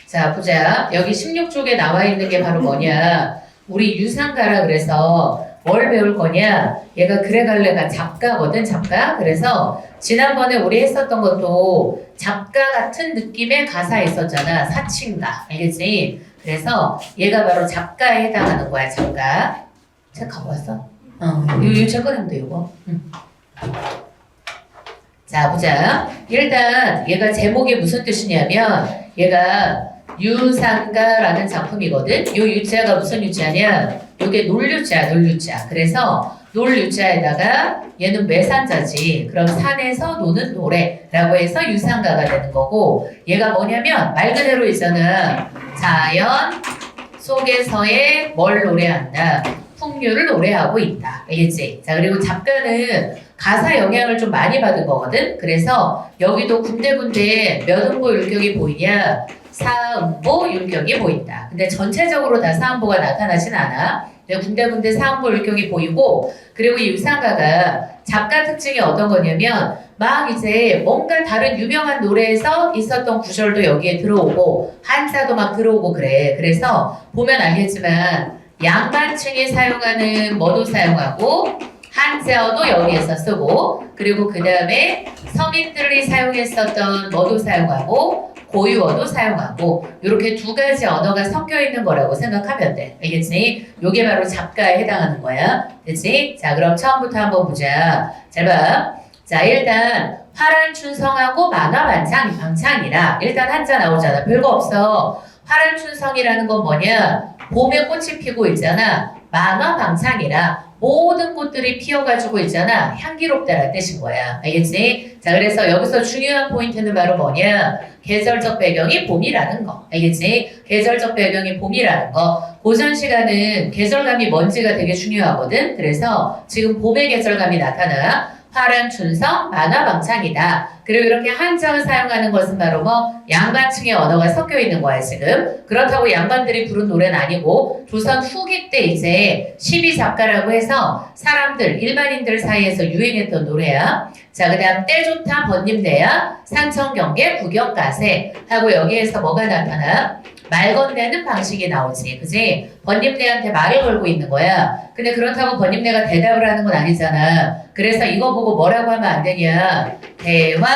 자, 보자. 여기 16쪽에 나와 있는 게 바로 뭐냐. 우리 유상가라 그래서 뭘 배울 거냐. 얘가 그레갈레가 작가거든, 작가. 그래서 지난번에 우리 했었던 것도 작가 같은 느낌의 가사 있었잖아. 사칭가. 알겠지? 그래서 얘가 바로 작가에 해당하는 거야, 작가. 책 갖고 왔어? 책 꺼내면 돼, 이거. 자, 보자. 일단 얘가 제목이 무슨 뜻이냐면 얘가 유상가라는 작품이거든. 요 유자가 무슨 유자냐? 요게 놀유자, 놀유자. 그래서 놀유자에다가 얘는 매산자지. 그럼 산에서 노는 노래라고 해서 유상가가 되는 거고, 얘가 뭐냐면 말 그대로 있잖아. 자연 속에서의 뭘 노래한다. 풍류를 노래하고 있다. 알겠지? 자, 그리고 작가는 가사 영향을 좀 많이 받은 거거든. 그래서 여기도 군데군데 몇 음보 율격이 보이냐? 사음보 율격이 보인다. 근데 전체적으로 다 사음보가 나타나진 않아. 군데군데 사음보 율격이 보이고, 그리고 이 유상가가 작가 특징이 어떤 거냐면 막 이제 뭔가 다른 유명한 노래에서 있었던 구절도 여기에 들어오고 한자도 막 들어오고 그래. 그래서 보면 알겠지만 양반층이 사용하는 뭐도 사용하고 한자어도 여기에서 쓰고, 그리고 그 다음에 서민들이 사용했었던 뭐도 사용하고 고유어도 사용하고, 이렇게 두 가지 언어가 섞여 있는 거라고 생각하면 돼. 알겠지? 요게 바로 작가에 해당하는 거야. 그치? 자, 그럼 처음부터 한번 보자. 잘 봐. 자, 일단 화란춘성하고 만화방창이라 일단 한자 나오잖아. 별거 없어. 화란춘성이라는 건 뭐냐? 봄에 꽃이 피고 있잖아. 만화방창이라 모든 꽃들이 피어가지고 있잖아. 향기롭다라는 뜻인 거야. 알겠지? 자, 그래서 여기서 중요한 포인트는 바로 뭐냐? 계절적 배경이 봄이라는 거. 알겠지? 계절적 배경이 봄이라는 거. 고전 시간은 계절감이 뭔지가 되게 중요하거든. 그래서 지금 봄의 계절감이 나타나. 화란춘성, 만화방창이다. 그리고 이렇게 한자를 사용하는 것은 바로 뭐 양반층의 언어가 섞여 있는 거야 지금. 그렇다고 양반들이 부른 노래는 아니고 조선 후기 때 이제 시비작가라고 해서 사람들 일반인들 사이에서 유행했던 노래야. 자, 그 다음 때 좋다 번님대야 산천경계 구경가세 하고 여기에서 뭐가 나타나? 말 건네는 방식이 나오지. 그지? 번님대한테 말을 걸고 있는 거야. 근데 그렇다고 번님대가 대답을 하는 건 아니잖아. 그래서 이거 보고 뭐라고 하면 안 되냐? 대화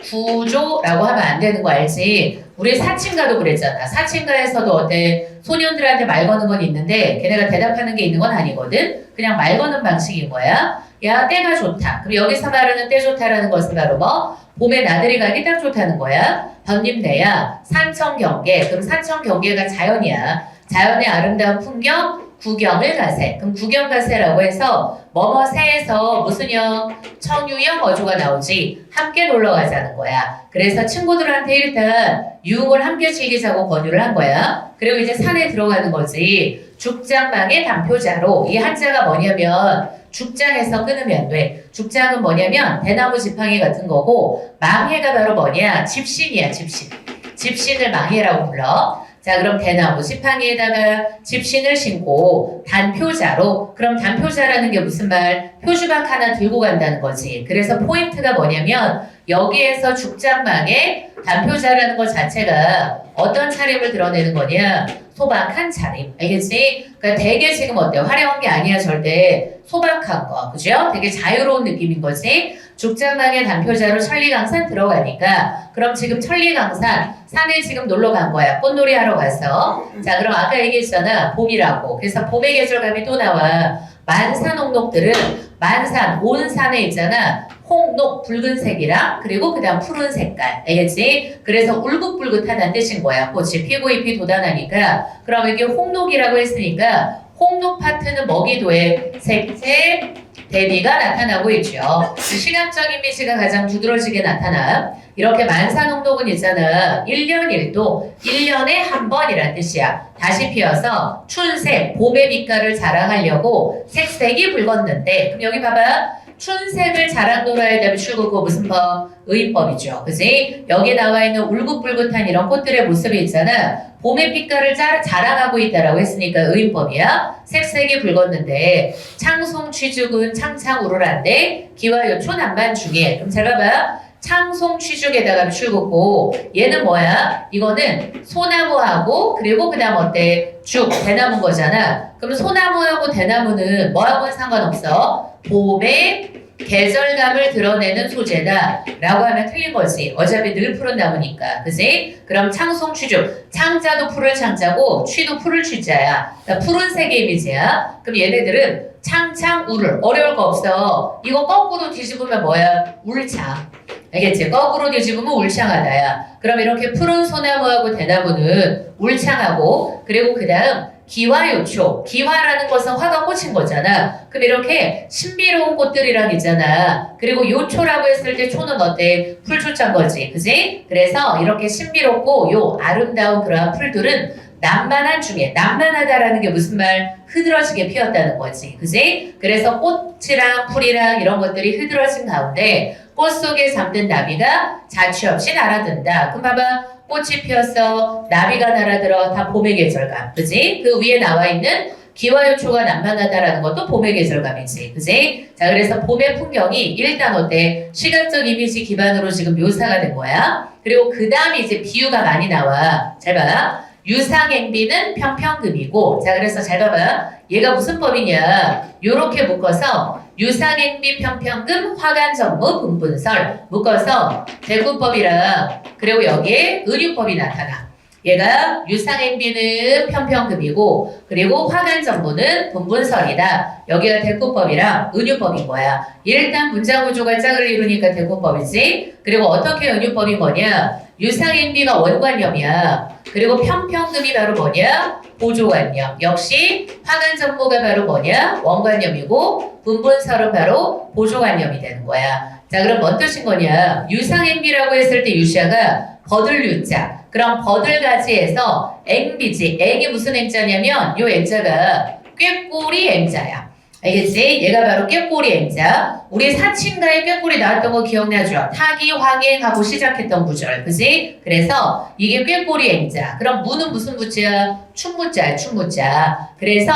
구조라고 하면 안 되는 거 알지? 우리 사칭가도 그랬잖아. 사칭가에서도 어때? 소년들한테 말 거는 건 있는데 걔네가 대답하는 게 있는 건 아니거든? 그냥 말 거는 방식인 거야. 야, 때가 좋다. 그리고 여기서 말하는 때 좋다라는 것은 바로 뭐? 봄에 나들이 가기 딱 좋다는 거야. 번님대야 산천경계. 그럼 산천경계가 자연이야. 자연의 아름다운 풍경 구경을 가세. 그럼 구경 가세라고 해서 뭐뭐새에서 무슨 형 청유형 어조가 나오지. 함께 놀러 가자는 거야. 그래서 친구들한테 일단 유흥을 함께 즐기자고 권유를 한 거야. 그리고 이제 산에 들어가는 거지. 죽장망의 단표자로. 이 한자가 뭐냐면 죽장에서 끊으면 돼. 죽장은 뭐냐면 대나무 지팡이 같은 거고, 망해가 바로 뭐냐? 집신이야, 집신. 집신을 망해라고 불러. 자, 그럼 대나무 지팡이에다가 집신을 신고 단표자로. 그럼 단표자라는 게 무슨 말? 표주박 하나 들고 간다는 거지. 그래서 포인트가 뭐냐면 여기에서 죽장망에 단표자라는 것 자체가 어떤 차림을 드러내는 거냐? 소박한 차림. 알겠지? 그러니까 되게 지금 어때요? 화려한 게 아니야, 절대. 소박한 거. 그죠? 되게 자유로운 느낌인 거지? 죽장망의 단표자로 천리강산 들어가니까, 그럼 지금 천리강산 산에 지금 놀러 간 거야. 꽃놀이 하러 가서. 자, 그럼 아까 얘기했잖아. 봄이라고. 그래서 봄의 계절감이 또 나와. 만산홍록들은 만산, 온 산에 있잖아. 홍록, 붉은색이랑 그리고 그 다음 푸른 색깔. 알겠지? 그래서 울긋불긋하다는 뜻인 거야. 꽃이 피고 잎이 돋아나니까. 그럼 여기 홍록이라고 했으니까 홍록 파트는 뭐기도해? 색채, 대비가 나타나고 있죠. 시각적 이미지가 가장 두드러지게 나타나. 이렇게 만산홍록은 있잖아. 1년 1도, 1년에 한 번이란 뜻이야. 다시 피어서 춘색, 봄의 빛깔을 자랑하려고 색색이 붉었는데, 그럼 여기 봐봐. 춘색을 자랑노라에 대한 출구고 무슨 법? 의법이죠. 그지? 여기 나와 있는 울긋불긋한 이런 꽃들의 모습이 있잖아. 봄의 빛깔을 자랑하고 있다라고 했으니까 의법이야. 색색이 붉었는데 창송 취죽은 창창우르란데 기와요초 남만 중에. 그럼 잘 봐봐. 창송 취죽에다가 출긋고 얘는 뭐야? 이거는 소나무하고 그리고 그 다음 어때? 죽, 대나무인 거잖아. 그럼 소나무하고 대나무는 뭐하고는 상관없어? 봄의 계절감을 드러내는 소재다 라고 하면 틀린 거지. 어차피 늘 푸른 나무니까. 그지? 그럼 창송 취죽. 창자도 푸를 창자고 취도 푸를 취자야. 그러니까 푸른색의 이미지야. 그럼 얘네들은 창창 울을. 어려울 거 없어. 이거 거꾸로 뒤집으면 뭐야? 울창. 알겠지? 거꾸로 뒤집으면 울창하다야. 그럼 이렇게 푸른 소나무하고 대나무는 울창하고 그리고 그 다음 기화요초. 기화라는 것은 화가 꽂힌 거잖아. 그럼 이렇게 신비로운 꽃들이랑 있잖아. 그리고 요초라고 했을 때 초는 어때? 풀초자인 거지. 그지? 그래서 이렇게 신비롭고 요 아름다운 그러한 풀들은 남만한 중에 남만하다라는 게 무슨 말? 흐드러지게 피었다는 거지. 그지? 그래서 꽃이랑 풀이랑 이런 것들이 흐드러진 가운데 꽃 속에 잠든 나비가 자취 없이 날아든다. 그럼 봐봐. 꽃이 피었어. 나비가 날아들어. 다 봄의 계절감. 그지? 그 위에 나와 있는 기와요초가 남만하다라는 것도 봄의 계절감이지. 그지? 자, 그래서 봄의 풍경이 일단 어때? 시각적 이미지 기반으로 지금 묘사가 된 거야. 그리고 그 다음에 이제 비유가 많이 나와. 잘 봐. 유상행비는 평평금이고, 자, 그래서 잘 봐봐. 얘가 무슨 법이냐. 요렇게 묶어서 유상행비 평평금 화간정무 분분설 묶어서 대구법이랑 그리고 여기에 은유법이 나타나. 얘가 유상행비는 평평금이고 그리고 화간정무는 분분설이다. 여기가 대구법이랑 은유법인 거야. 일단 문장 구조가 짝을 이루니까 대구법이지. 그리고 어떻게 은유법이 뭐냐. 유상행비가 원관념이야. 그리고 평평금이 바로 뭐냐? 보조관념. 역시 화간정무가 바로 뭐냐? 원관념이고 분분설은 바로 보조관념이 되는 거야. 자, 그럼 뭔 뜻인 거냐? 유상행비라고 했을 때 유시아가 버들유자. 그럼 버들가지에서 앵비지. 앵이 무슨 앵자냐면 요 앵자가 꾀꼬리 앵자야. 알겠지? 얘가 바로 꾀꼬리 앵자. 우리 사친가에 꾀꼬리 나왔던 거 기억나죠? 타기, 황행하고 시작했던 구절. 그지? 그래서 이게 꾀꼬리 앵자. 그럼 무는 무슨 무자? 춘무자, 춘무자. 그래서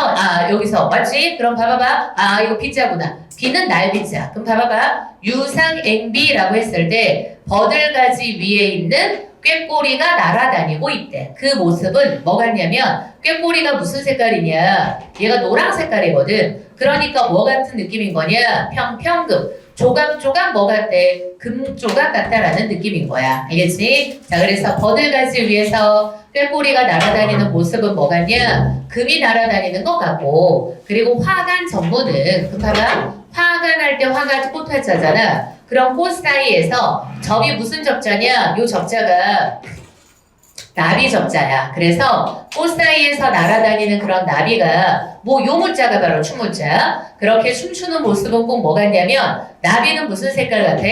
여기서 맞지? 그럼 봐봐봐. 이거 비자구나. 비는 날비자. 그럼 봐봐봐. 유상앵비라고 했을 때 버들가지 위에 있는 꾀꼬리가 날아다니고 있대. 그 모습은 뭐 같냐면 꾀꼬리가 무슨 색깔이냐? 얘가 노랑 색깔이거든. 그러니까 뭐 같은 느낌인 거냐? 평평금. 조각조각 뭐 같대? 금조각 같다라는 느낌인 거야. 알겠지? 자, 그래서 버들가지 위에서 꾀꼬리가 날아다니는 모습은 뭐 같냐? 금이 날아다니는 것 같고 그리고 화간 전부는 봐봐. 화간할 때 화가 꽃화자잖아. 그럼 꽃 사이에서 접이 무슨 접자냐? 요 접자가 나비 접자야. 그래서 꽃 사이에서 날아다니는 그런 나비가 뭐 요 문자가 바로 춤문자. 그렇게 춤추는 모습은 꼭 뭐 같냐면 나비는 무슨 색깔 같아?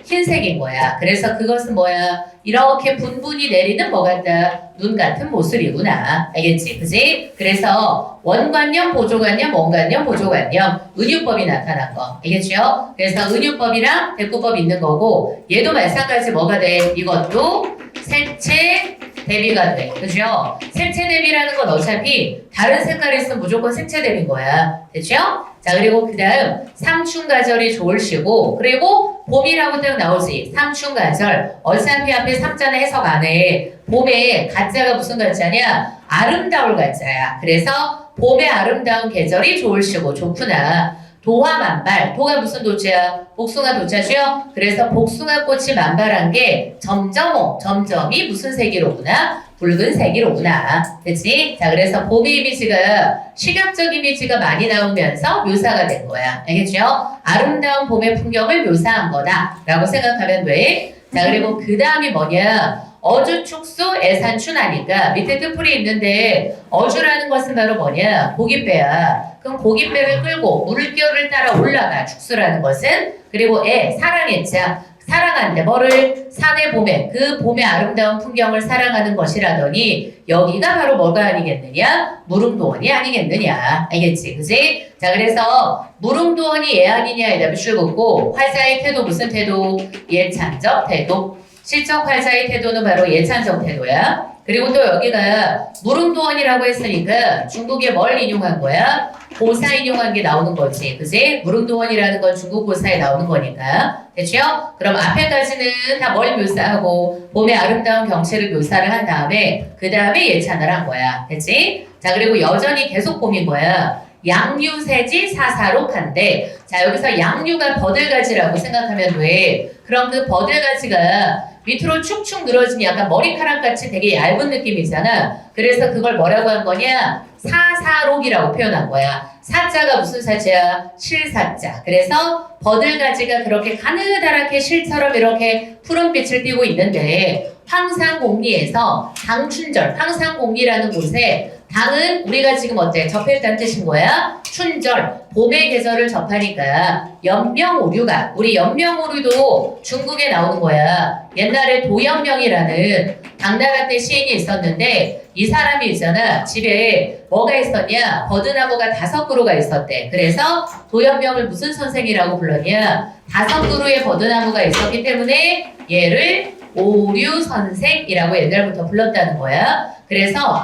흰색인 거야. 그래서 그것은 뭐야? 이렇게 분분히 내리는 뭐 같다? 눈 같은 모습이구나. 알겠지? 그지? 그래서 원관념, 보조관념, 원관념, 보조관념 은유법이 나타난 거. 알겠죠? 그래서 은유법이랑 대꾸법 있는 거고 얘도 마찬가지 뭐가 돼? 이것도 색채 대비가 돼. 그죠? 색채 대비라는 건 어차피 다른 색깔이 있으면 무조건 색채 대비인 거야. 됐죠? 자, 그리고 그 다음 삼춘가절이 좋을시고 그리고 봄이라고 딱 나오지. 삼춘가절. 어차피 앞에 삼자는 해석 안 해. 봄에 가짜가 무슨 가짜냐? 아름다울 가짜야. 그래서 봄의 아름다운 계절이 좋을시고 좋구나. 도화만발. 도가 무슨 도자야? 복숭아 도자죠? 그래서 복숭아 꽃이 만발한 게 점점이 무슨 색이로구나? 붉은색이로구나. 그치? 자, 그래서 봄의 이미지가 시각적 이미지가 많이 나오면서 묘사가 된 거야. 알겠죠? 아름다운 봄의 풍경을 묘사한 거다. 라고 생각하면 돼. 자, 그리고 그 다음이 뭐냐? 어주축수 애산춘하니까 밑에 뜻풀이 있는데 어주라는 것은 바로 뭐냐? 고깃배야. 그럼 고깃배를 끌고 물결을 따라 올라가. 축수라는 것은. 그리고 사랑했자. 사랑한대. 뭐를? 산의 봄에 그 봄의 아름다운 풍경을 사랑하는 것이라더니 여기가 바로 뭐가 아니겠느냐? 무릉도원이 아니겠느냐? 알겠지? 그지? 자, 그래서 무릉도원이 예 아니냐에 답이 출긋고 화자의 태도 무슨 태도? 예찬적 태도. 실적 활자의 태도는 바로 예찬적 태도야. 그리고 또 여기가 무릉도원이라고 했으니까 중국에 뭘 인용한 거야? 고사 인용한 게 나오는 거지. 그지? 무릉도원이라는 건 중국 고사에 나오는 거니까. 됐죠? 그럼 앞에까지는 다 뭘 묘사하고 봄의 아름다운 경치를 묘사를 한 다음에 그 다음에 예찬을 한 거야. 됐지? 자, 그리고 여전히 계속 봄인 거야. 양류세지 사사록한데 자, 여기서 양류가 버들가지라고 생각하면 돼. 그럼 그 버들가지가 밑으로 축축 늘어진 약간 머리카락같이 되게 얇은 느낌이잖아. 그래서 그걸 뭐라고 한 거냐? 사사록이라고 표현한 거야. 사자가 무슨 사자야? 실사자. 그래서 버들가지가 그렇게 가느다랗게 실처럼 이렇게 푸른빛을 띠고 있는데 황산공리에서 당춘절, 황산공리라는 곳에 당은 우리가 지금 어때? 접했다는 뜻인 거야? 춘절, 봄의 계절을 접하니까 연명오류가 우리 연명오류도 중국에 나오는 거야. 옛날에 도연명이라는 당나라 때 시인이 있었는데 이 사람이 있잖아. 집에 뭐가 있었냐? 버드나무가 5그루가 있었대. 그래서 도연명을 무슨 선생이라고 불렀냐? 5그루의 버드나무가 있었기 때문에 얘를 오류선생이라고 옛날부터 불렀다는 거야. 그래서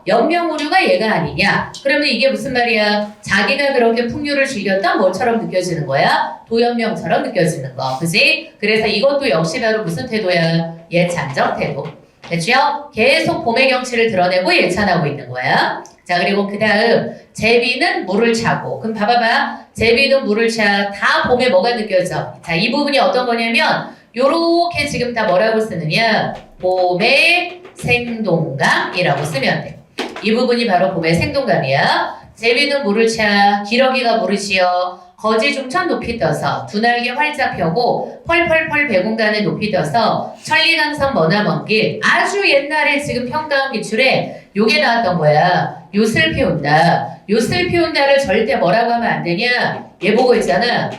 연명오류가 얘가 아니냐? 그러면 이게 무슨 말이야? 자기가 그렇게 풍류를 즐겼던 뭐처럼 느껴지는 거야? 도연명처럼 느껴지는 거. 그지? 그래서 이것도 역시 바로 무슨 태도야? 예찬적 태도. 됐죠? 계속 봄의 경치를 드러내고 예찬하고 있는 거야. 자, 그리고 그 다음 제비는 물을 차고. 그럼 봐봐봐. 제비는 물을 차. 다 봄에 뭐가 느껴져? 자, 이 부분이 어떤 거냐면 요렇게 지금 다 뭐라고 쓰느냐? 봄의 생동감이라고 쓰면 돼. 이 부분이 바로 봄의 생동감이야. 제비는 물을 차, 기러기가 물을 지어, 거지 중천 높이 떠서 두 날개 활짝 펴고 펄펄펄 백운간에 높이 떠서 천리강선 머나먼 길. 아주 옛날에 지금 평가한 기출에 요게 나왔던 거야. 요슬 피운다. 요슬 피운다를 절대 뭐라고 하면 안 되냐? 얘 보고 있잖아.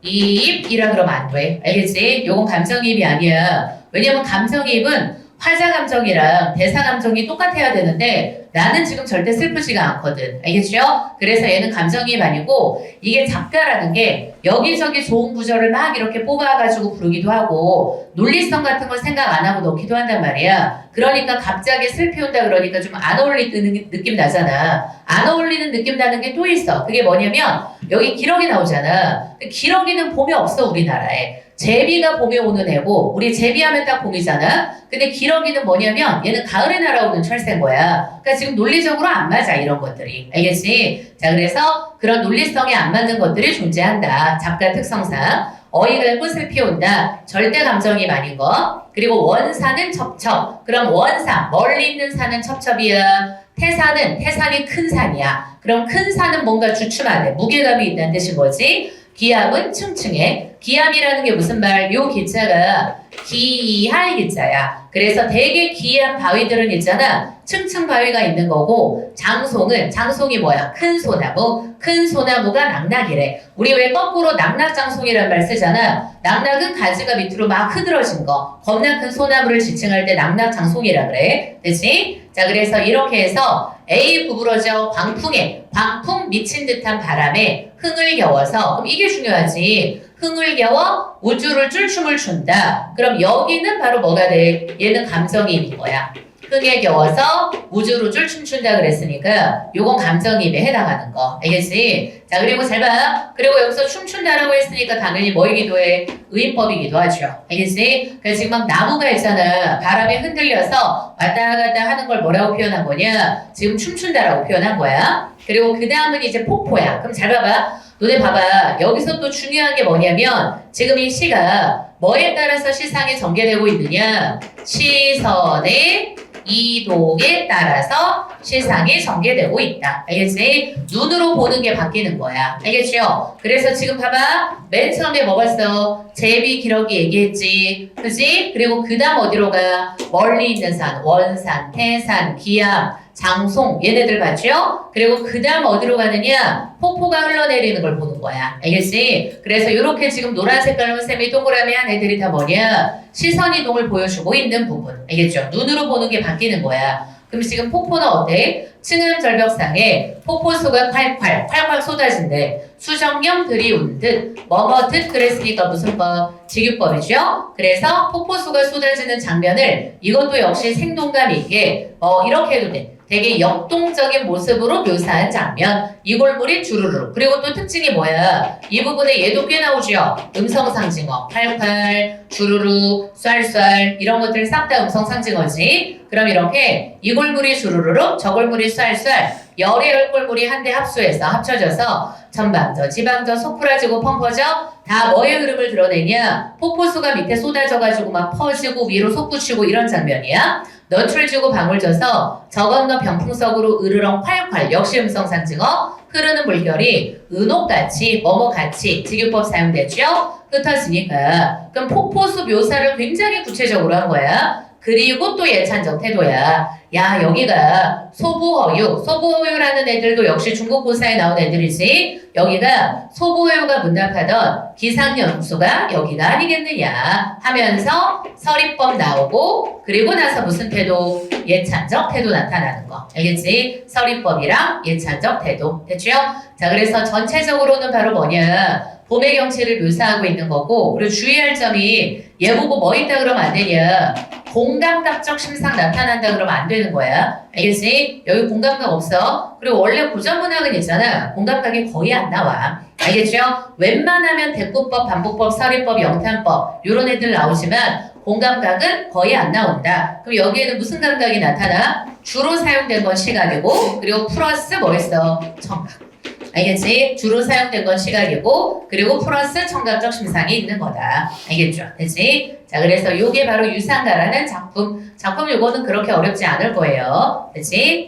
감정이입이라 그러면 안 돼. 알겠지? 요건 감정이입이 아니야. 왜냐면 감정이입은 화자 감정이랑 대사 감정이 똑같아야 되는데 나는 지금 절대 슬프지가 않거든. 알겠죠? 그래서 얘는 감정이입 아니고 이게 작가라는 게 여기저기 좋은 구절을 막 이렇게 뽑아가지고 부르기도 하고 논리성 같은 걸 생각 안 하고 넣기도 한단 말이야. 그러니까 갑자기 슬피 온다 그러니까 좀 안 어울리는 느낌 나잖아. 안 어울리는 느낌 나는 게 또 있어. 그게 뭐냐면 여기 기러기 나오잖아. 기러기는 봄에 없어 우리나라에. 제비가 봄에 오는 애고 우리 제비하면 딱 봄이잖아. 근데 기러기는 뭐냐면 얘는 가을에 날아오는 철새인 거야. 그러니까 지금 논리적으로 안 맞아 이런 것들이. 알겠지? 자, 그래서 그런 논리성에 안 맞는 것들이 존재한다. 작가 특성상. 어이가 꽃을 피운다. 절대 감정이 많은 거. 그리고 원산은 첩첩. 그럼 원산 멀리 있는 산은 첩첩이야. 태산이 큰 산이야. 그럼 큰 산은 뭔가 주춤하대. 무게감이 있다는 뜻인 거지. 기암은 층층해. 기암이라는 게 무슨 말? 요 기자가 기할 기자야. 그래서 되게 기이한 바위들은 있잖아. 층층 바위가 있는 거고 장송이 뭐야? 큰 소나무. 큰 소나무가 낙낙이래. 우리 왜 거꾸로 낙낙장송이라는 말 쓰잖아. 낙낙은 가지가 밑으로 막 흐드러진 거. 겁나 큰 소나무를 지칭할 때 낙낙장송이라 그래. 됐지? 자, 그래서 이렇게 해서 A 구부러져 광풍 미친 듯한 바람에 흥을 겨워서 그럼 이게 중요하지. 흥을 겨워 우주를 쫄춤을 춘다. 그럼 여기는 바로 뭐가 돼? 얘는 감정이입인 거야. 흥에 겨워서 우주루줄 춤춘다 그랬으니까 요건 감정이입에 해당하는 거. 알겠지? 자, 그리고 잘 봐. 그리고 여기서 춤춘다라고 했으니까 당연히 뭐이기도 해? 의인법이기도 하죠. 알겠지? 그래서 지금 막 나무가 있잖아. 바람에 흔들려서 왔다 갔다 하는 걸 뭐라고 표현한 거냐? 지금 춤춘다라고 표현한 거야. 그리고 그 다음은 이제 폭포야. 그럼 잘 봐봐. 너네 봐봐. 여기서 또 중요한 게 뭐냐면 지금 이 시가 뭐에 따라서 시상이 전개되고 있느냐? 시선의 이동에 따라서 시상이 전개되고 있다. 알겠지? 눈으로 보는 게 바뀌는 거야. 알겠죠? 그래서 지금 봐봐. 맨 처음에 뭐 봤어? 제비, 기러기 얘기했지. 그지? 그리고 그 다음 어디로 가? 멀리 있는 산, 원산, 태산, 기암, 장송 얘네들 봤죠? 그리고 그 다음 어디로 가느냐? 폭포가 흘러내리는 걸 보는 거야. 알겠지? 그래서 이렇게 지금 노란 색깔로 쌤이 동그라미 한 애들이 다 뭐냐? 시선 이동을 보여주고 있는 부분. 알겠죠? 눈으로 보는 게 바뀌는 거야. 그럼 지금 폭포는 어때? 층암 절벽상에 폭포수가 콸콸 쏟아진대. 수정령 들이운 듯 뭐뭐듯 그랬으니까 무슨 법? 직유법이죠. 그래서 폭포수가 쏟아지는 장면을 이것도 역시 생동감 있게 이렇게 해도 돼. 되게 역동적인 모습으로 묘사한 장면. 이골물이 주르르. 그리고 또 특징이 뭐야? 이 부분에 얘도 꽤 나오죠. 음성상징어. 팔팔, 주르르, 쌀쌀 이런 것들 싹 다 음성상징어지. 그럼 이렇게 이골물이 주르르, 저골물이 쌀쌀 열의 열골물이 한데 합쳐져서 전방저, 지방저, 소풀어지고 펑퍼져 다 뭐의 흐름을 드러내냐? 폭포수가 밑에 쏟아져가지고 막 퍼지고 위로 솟구치고 이런 장면이야. 넛을 주고 방울 져서 저 건너 병풍석으로 으르렁 콸콸 역시 음성상징어 흐르는 물결이 은옥같이 뭐뭐같이 직유법 사용되죠. 흩어지니까 그럼 폭포수 묘사를 굉장히 구체적으로 한 거야. 그리고 또 예찬적 태도야. 야 여기가 소부허유라는 애들도 역시 중국고사에 나온 애들이지. 여기가 소부허유가 문답하던 기상연수가 여기가 아니겠느냐 하면서 서리법 나오고 그리고 나서 무슨 태도? 예찬적 태도 나타나는 거. 알겠지? 서리법이랑 예찬적 태도. 됐죠? 자 그래서 전체적으로는 바로 뭐냐? 봄의 경치를 묘사하고 있는 거고 그리고 주의할 점이 얘 보고 뭐 있다 그러면 안 되냐? 공감각적 심상 나타난다 그러면 안 되는 거야. 알겠지? 여기 공감각 없어. 그리고 원래 고전문학은 있잖아. 공감각이 거의 안 나와. 알겠죠? 웬만하면 대꾸법, 반복법, 서리법, 영탄법 이런 애들 나오지만 공감각은 거의 안 나온다. 그럼 여기에는 무슨 감각이 나타나? 주로 사용된 건 시각이고 그리고 플러스 뭐 있어? 청각. 알겠지? 주로 사용된 건 시각이고 그리고 플러스 청각적 심상이 있는 거다. 알겠죠? 되지? 자 그래서 요게 바로 유상가라는 작품 요거는 그렇게 어렵지 않을 거예요. 되지?